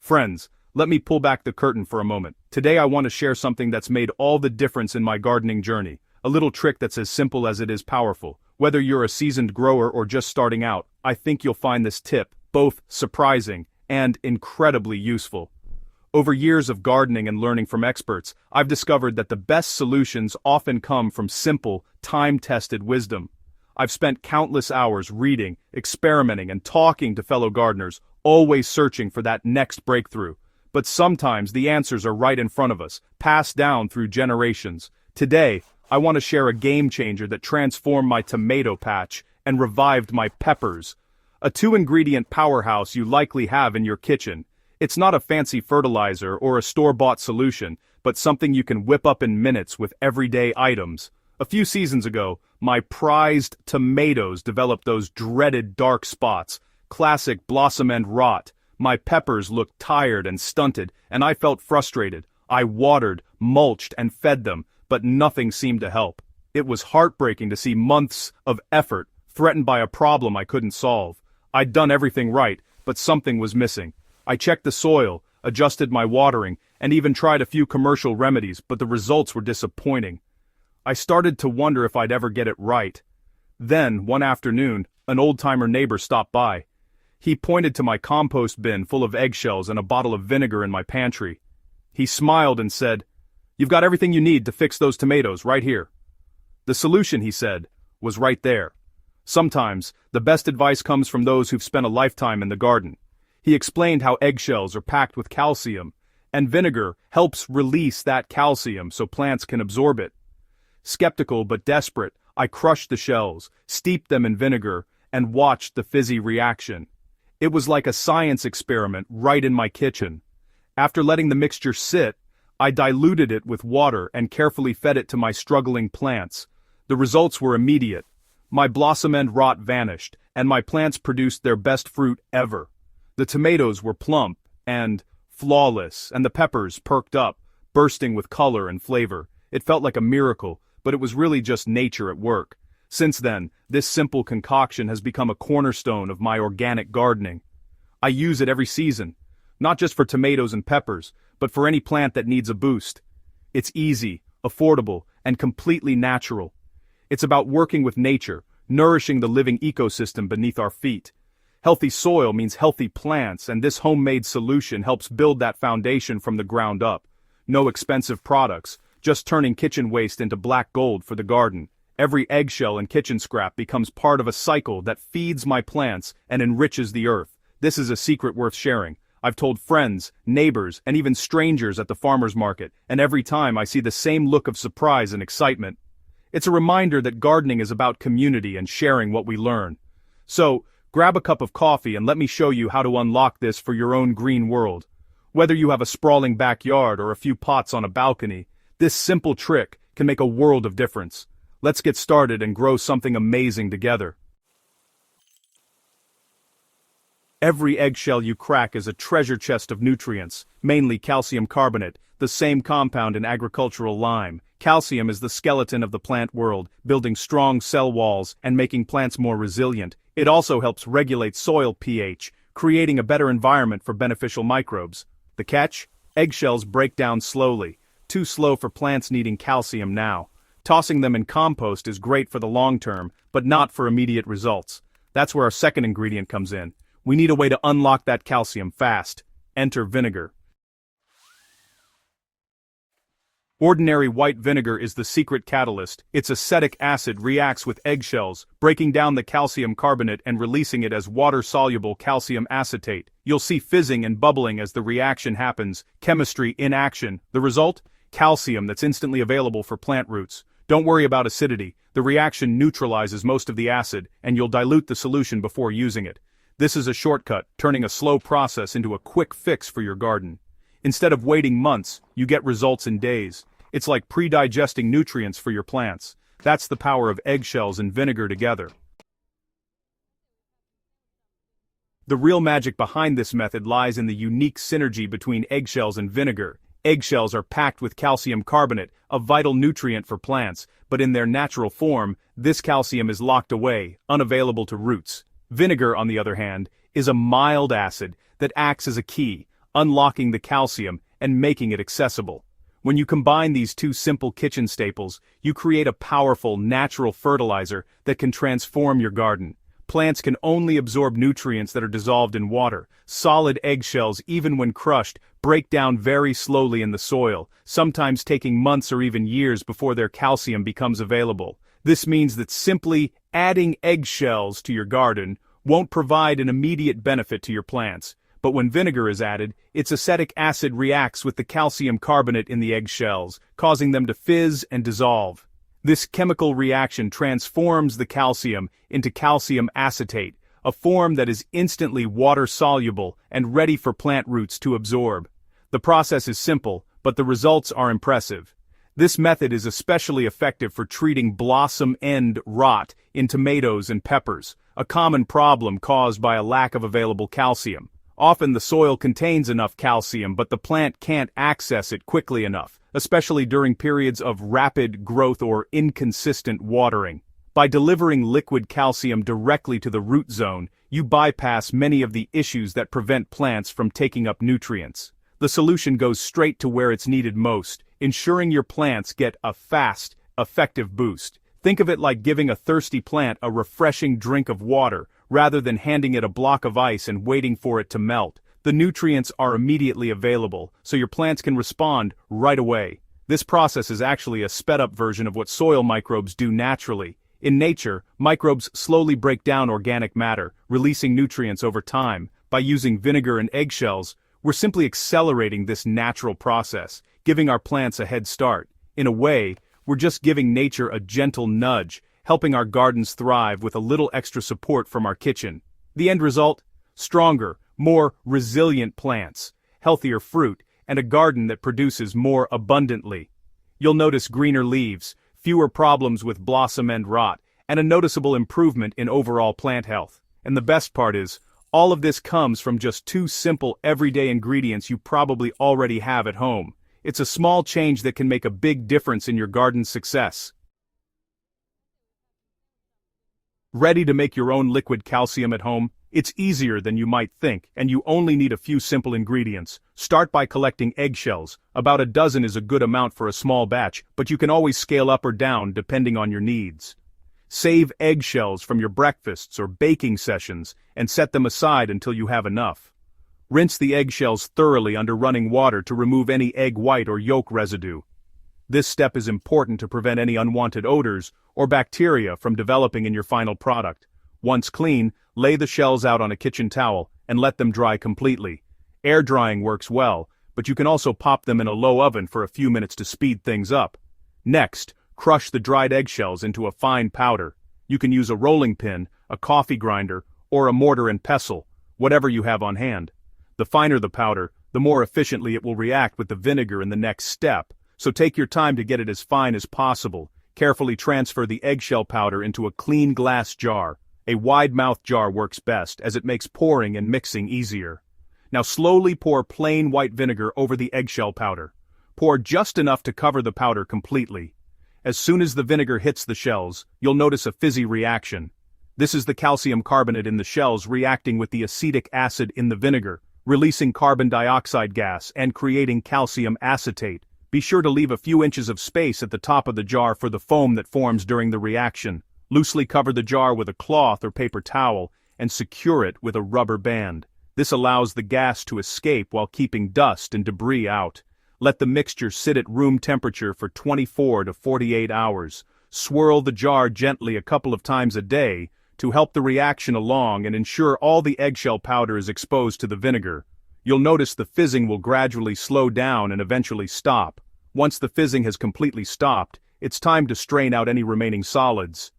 Friends, let me pull back the curtain for a moment. Today I want to share something that's made all the difference in my gardening journey. A little trick that's as simple as it is powerful. Whether you're a seasoned grower or just starting out, I think you'll find this tip both surprising and incredibly useful. Over years of gardening and learning from experts, I've discovered that the best solutions often come from simple, time-tested wisdom. I've spent countless hours reading, experimenting, and talking to fellow gardeners, always searching for that next breakthrough. But sometimes the answers are right in front of us, passed down through generations. Today, I want to share a game changer that transformed my tomato patch and revived my peppers. A 2-ingredient powerhouse you likely have in your kitchen. It's not a fancy fertilizer or a store-bought solution, but something you can whip up in minutes with everyday items. A few seasons ago, my prized tomatoes developed those dreaded dark spots, classic blossom end rot. My peppers looked tired and stunted, and I felt frustrated. I watered, mulched, and fed them, but nothing seemed to help. It was heartbreaking to see months of effort threatened by a problem I couldn't solve. I'd done everything right, but something was missing. I checked the soil, adjusted my watering, and even tried a few commercial remedies, but the results were disappointing. I started to wonder if I'd ever get it right. Then, one afternoon, an old-timer neighbor stopped by. He pointed to my compost bin full of eggshells and a bottle of vinegar in my pantry. He smiled and said, "You've got everything you need to fix those tomatoes right here." The solution, he said, was right there. Sometimes, the best advice comes from those who've spent a lifetime in the garden. He explained how eggshells are packed with calcium, and vinegar helps release that calcium so plants can absorb it. Skeptical but desperate, I crushed the shells, steeped them in vinegar, and watched the fizzy reaction. It was like a science experiment right in my kitchen. After letting the mixture sit, I diluted it with water and carefully fed it to my struggling plants. The results were immediate. My blossom end rot vanished, and my plants produced their best fruit ever. The tomatoes were plump and flawless, and the peppers perked up, bursting with color and flavor. It felt like a miracle, but it was really just nature at work. Since then, this simple concoction has become a cornerstone of my organic gardening. I use it every season, not just for tomatoes and peppers, but for any plant that needs a boost. It's easy, affordable, and completely natural. It's about working with nature, nourishing the living ecosystem beneath our feet. Healthy soil means healthy plants, and this homemade solution helps build that foundation from the ground up. No expensive products, just turning kitchen waste into black gold for the garden. Every eggshell and kitchen scrap becomes part of a cycle that feeds my plants and enriches the earth. This is a secret worth sharing. I've told friends, neighbors, and even strangers at the farmer's market, and every time I see the same look of surprise and excitement. It's a reminder that gardening is about community and sharing what we learn. So, grab a cup of coffee and let me show you how to unlock this for your own green world. Whether you have a sprawling backyard or a few pots on a balcony, this simple trick can make a world of difference. Let's get started and grow something amazing together. Every eggshell you crack is a treasure chest of nutrients, mainly calcium carbonate, the same compound in agricultural lime. Calcium is the skeleton of the plant world, building strong cell walls and making plants more resilient. It also helps regulate soil pH, creating a better environment for beneficial microbes. The catch? Eggshells break down slowly, too slow for plants needing calcium now. Tossing them in compost is great for the long term, but not for immediate results. That's where our second ingredient comes in. We need a way to unlock that calcium fast. Enter vinegar. Ordinary white vinegar is the secret catalyst. Its acetic acid reacts with eggshells, breaking down the calcium carbonate and releasing it as water-soluble calcium acetate. You'll see fizzing and bubbling as the reaction happens, chemistry in action. The result? Calcium that's instantly available for plant roots. Don't worry about acidity. The reaction neutralizes most of the acid, and you'll dilute the solution before using it. This is a shortcut, turning a slow process into a quick fix for your garden. Instead of waiting months, you get results in days. It's like pre-digesting nutrients for your plants. That's the power of eggshells and vinegar together. The real magic behind this method lies in the unique synergy between eggshells and vinegar. Eggshells are packed with calcium carbonate, a vital nutrient for plants, but in their natural form, this calcium is locked away, unavailable to roots. Vinegar, on the other hand, is a mild acid that acts as a key, unlocking the calcium and making it accessible. When you combine these two simple kitchen staples, you create a powerful, natural fertilizer that can transform your garden. Plants can only absorb nutrients that are dissolved in water. Solid eggshells, even when crushed, break down very slowly in the soil, sometimes taking months or even years before their calcium becomes available. This means that simply adding eggshells to your garden won't provide an immediate benefit to your plants. But when vinegar is added, its acetic acid reacts with the calcium carbonate in the eggshells, causing them to fizz and dissolve. This chemical reaction transforms the calcium into calcium acetate, a form that is instantly water-soluble and ready for plant roots to absorb. The process is simple, but the results are impressive. This method is especially effective for treating blossom end rot in tomatoes and peppers, a common problem caused by a lack of available calcium. Often the soil contains enough calcium, but the plant can't access it quickly enough, especially during periods of rapid growth or inconsistent watering. By delivering liquid calcium directly to the root zone, you bypass many of the issues that prevent plants from taking up nutrients. The solution goes straight to where it's needed most, ensuring your plants get a fast, effective boost. Think of it like giving a thirsty plant a refreshing drink of water, rather than handing it a block of ice and waiting for it to melt. The nutrients are immediately available, so your plants can respond right away. This process is actually a sped-up version of what soil microbes do naturally. In nature, microbes slowly break down organic matter, releasing nutrients over time. By using vinegar and eggshells, we're simply accelerating this natural process, giving our plants a head start. In a way, we're just giving nature a gentle nudge, helping our gardens thrive with a little extra support from our kitchen. The end result? Stronger, more resilient plants, healthier fruit, and a garden that produces more abundantly. You'll notice greener leaves, fewer problems with blossom end rot, and a noticeable improvement in overall plant health. And the best part is, all of this comes from just two simple everyday ingredients you probably already have at home. It's a small change that can make a big difference in your garden's success. Ready to make your own liquid calcium at home? It's easier than you might think, and you only need a few simple ingredients. Start by collecting eggshells. About a dozen is a good amount for a small batch, but you can always scale up or down depending on your needs. Save eggshells from your breakfasts or baking sessions and set them aside until you have enough. Rinse the eggshells thoroughly under running water to remove any egg white or yolk residue. This step is important to prevent any unwanted odors or bacteria from developing in your final product. Once clean, lay the shells out on a kitchen towel and let them dry completely. Air drying works well, but you can also pop them in a low oven for a few minutes to speed things up. Next, crush the dried eggshells into a fine powder. You can use a rolling pin, a coffee grinder, or a mortar and pestle, whatever you have on hand. The finer the powder, the more efficiently it will react with the vinegar in the next step, so take your time to get it as fine as possible. Carefully transfer the eggshell powder into a clean glass jar. A wide-mouthed jar works best, as it makes pouring and mixing easier. Now slowly pour plain white vinegar over the eggshell powder. Pour just enough to cover the powder completely. As soon as the vinegar hits the shells, you'll notice a fizzy reaction. This is the calcium carbonate in the shells reacting with the acetic acid in the vinegar, releasing carbon dioxide gas and creating calcium acetate. Be sure to leave a few inches of space at the top of the jar for the foam that forms during the reaction. Loosely cover the jar with a cloth or paper towel and secure it with a rubber band. This allows the gas to escape while keeping dust and debris out. Let the mixture sit at room temperature for 24 to 48 hours. Swirl the jar gently a couple of times a day to help the reaction along and ensure all the eggshell powder is exposed to the vinegar. You'll notice the fizzing will gradually slow down and eventually stop. Once the fizzing has completely stopped, it's time to strain out any remaining solids.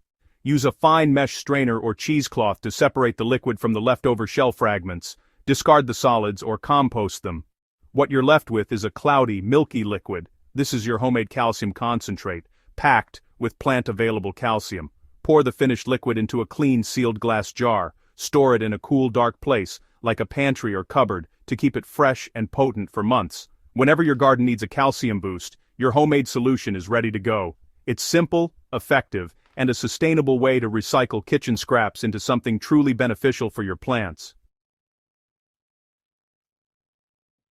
Use a fine mesh strainer or cheesecloth to separate the liquid from the leftover shell fragments. Discard the solids or compost them. What you're left with is a cloudy, milky liquid. This is your homemade calcium concentrate, packed with plant-available calcium. Pour the finished liquid into a clean, sealed glass jar. Store it in a cool, dark place, like a pantry or cupboard, to keep it fresh and potent for months. Whenever your garden needs a calcium boost, your homemade solution is ready to go. It's simple, effective, and a sustainable way to recycle kitchen scraps into something truly beneficial for your plants.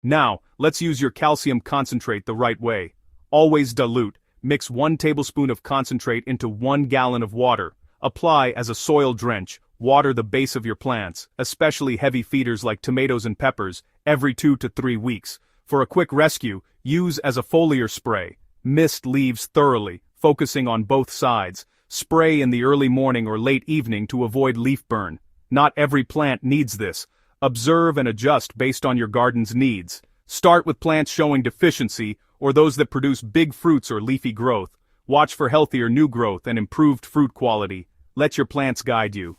Now, let's use your calcium concentrate the right way. Always dilute. Mix 1 tablespoon of concentrate into 1 gallon of water. Apply as a soil drench. Water the base of your plants, especially heavy feeders like tomatoes and peppers, every 2 to 3 weeks. For a quick rescue, use as a foliar spray. Mist leaves thoroughly, focusing on both sides. Spray in the early morning or late evening to avoid leaf burn. Not every plant needs this. Observe and adjust based on your garden's needs. Start with plants showing deficiency or those that produce big fruits or leafy growth. Watch for healthier new growth and improved fruit quality. Let your plants guide you.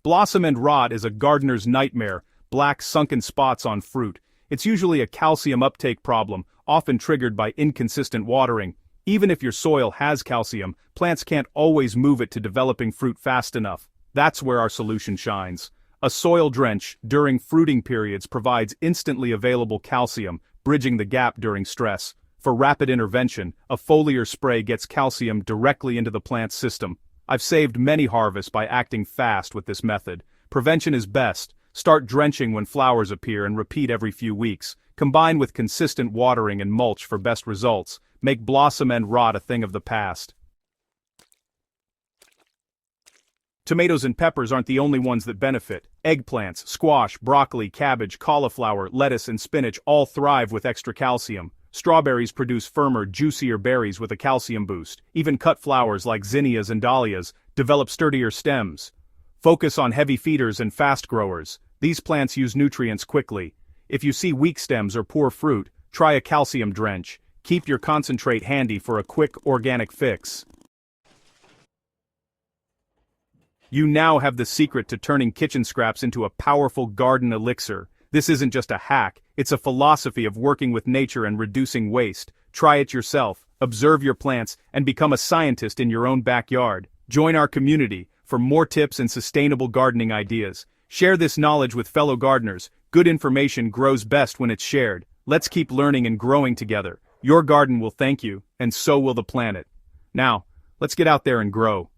Blossom end rot is a gardener's nightmare, black sunken spots on fruit. It's usually a calcium uptake problem, often triggered by inconsistent watering. Even if your soil has calcium, plants can't always move it to developing fruit fast enough. That's where our solution shines. A soil drench during fruiting periods provides instantly available calcium, bridging the gap during stress. For rapid intervention, a foliar spray gets calcium directly into the plant's system. I've saved many harvests by acting fast with this method. Prevention is best. Start drenching when flowers appear and repeat every few weeks. Combine with consistent watering and mulch for best results. Make blossom end rot a thing of the past. Tomatoes and peppers aren't the only ones that benefit. Eggplants, squash, broccoli, cabbage, cauliflower, lettuce, and spinach all thrive with extra calcium. Strawberries produce firmer, juicier berries with a calcium boost. Even cut flowers like zinnias and dahlias develop sturdier stems. Focus on heavy feeders and fast growers. These plants use nutrients quickly. If you see weak stems or poor fruit, try a calcium drench. Keep your concentrate handy for a quick organic fix. You now have the secret to turning kitchen scraps into a powerful garden elixir. This isn't just a hack, it's a philosophy of working with nature and reducing waste. Try it yourself, observe your plants, and become a scientist in your own backyard. Join our community for more tips and sustainable gardening ideas. Share this knowledge with fellow gardeners. Good information grows best when it's shared. Let's keep learning and growing together. Your garden will thank you, and so will the planet. Now, let's get out there and grow.